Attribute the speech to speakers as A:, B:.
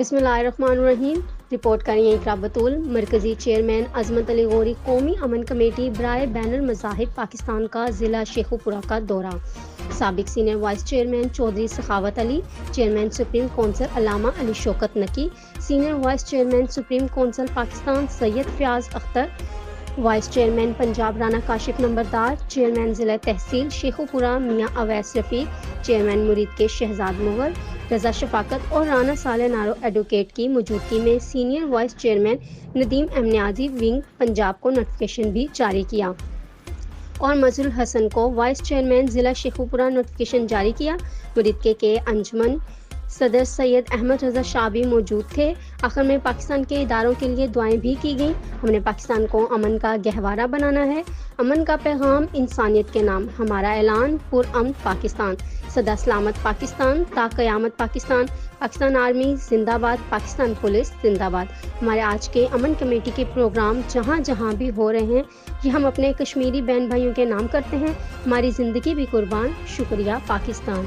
A: बिस्मिल्लाहिर्रहमानिर्रहीम। रिपोर्ट कर रही हैं इकरा बतूल। मरकजी चेयरमैन अजमत अली गौरी कौमी अमन कमेटी बराए बैनुल मज़ाहिब पाकिस्तान का ज़िला शेखुपुरा का दौरा। साबिक senior vice chairman Chaudhry Sakhawat Ali, chairman supreme council Allama Ali Shaukat Naqi, senior vice chairman supreme council Pakistan Syed Fayyaz Akhtar, vice chairman Punjab Rana Kashif नंबरदार, चेयरमैन ज़िला तहसील शेखुपुरा मियाँ अवैस रफ़ीक, चेयरमैन मुरीद के शहजाद मुगल, रज़ा शफाकत और राना साले नारो एडवोकेट की मौजूदगी में senior vice chairman Nadeem Amniazi wing Punjab को नोटिफिकेशन भी जारी किया और मजरुल हसन को वाइस चेयरमैन ज़िला शेखुपुरा नोटिफिकेशन जारी किया। मुरीद के अंजुमन सदर सैयद अहमद रज़ा शाह भी मौजूद थे। आखिर में पाकिस्तान के इदारों के लिए दुआएं भी की गईं। हमने पाकिस्तान को अमन का गहवारा बनाना है। अमन का पैगाम इंसानियत के नाम, हमारा ऐलान पुरअमन पाकिस्तान, सदा सलामत पाकिस्तान, ता क़यामत पाकिस्तान, पाकिस्तान आर्मी जिंदाबाद, पाकिस्तान पुलिस जिंदाबाद। हमारे आज के अमन कमेटी के प्रोग्राम जहाँ जहाँ भी हो रहे हैं ये हम अपने कश्मीरी बहन भाइयों के नाम करते हैं। हमारी ज़िंदगी भी कुर्बान। शुक्रिया पाकिस्तान।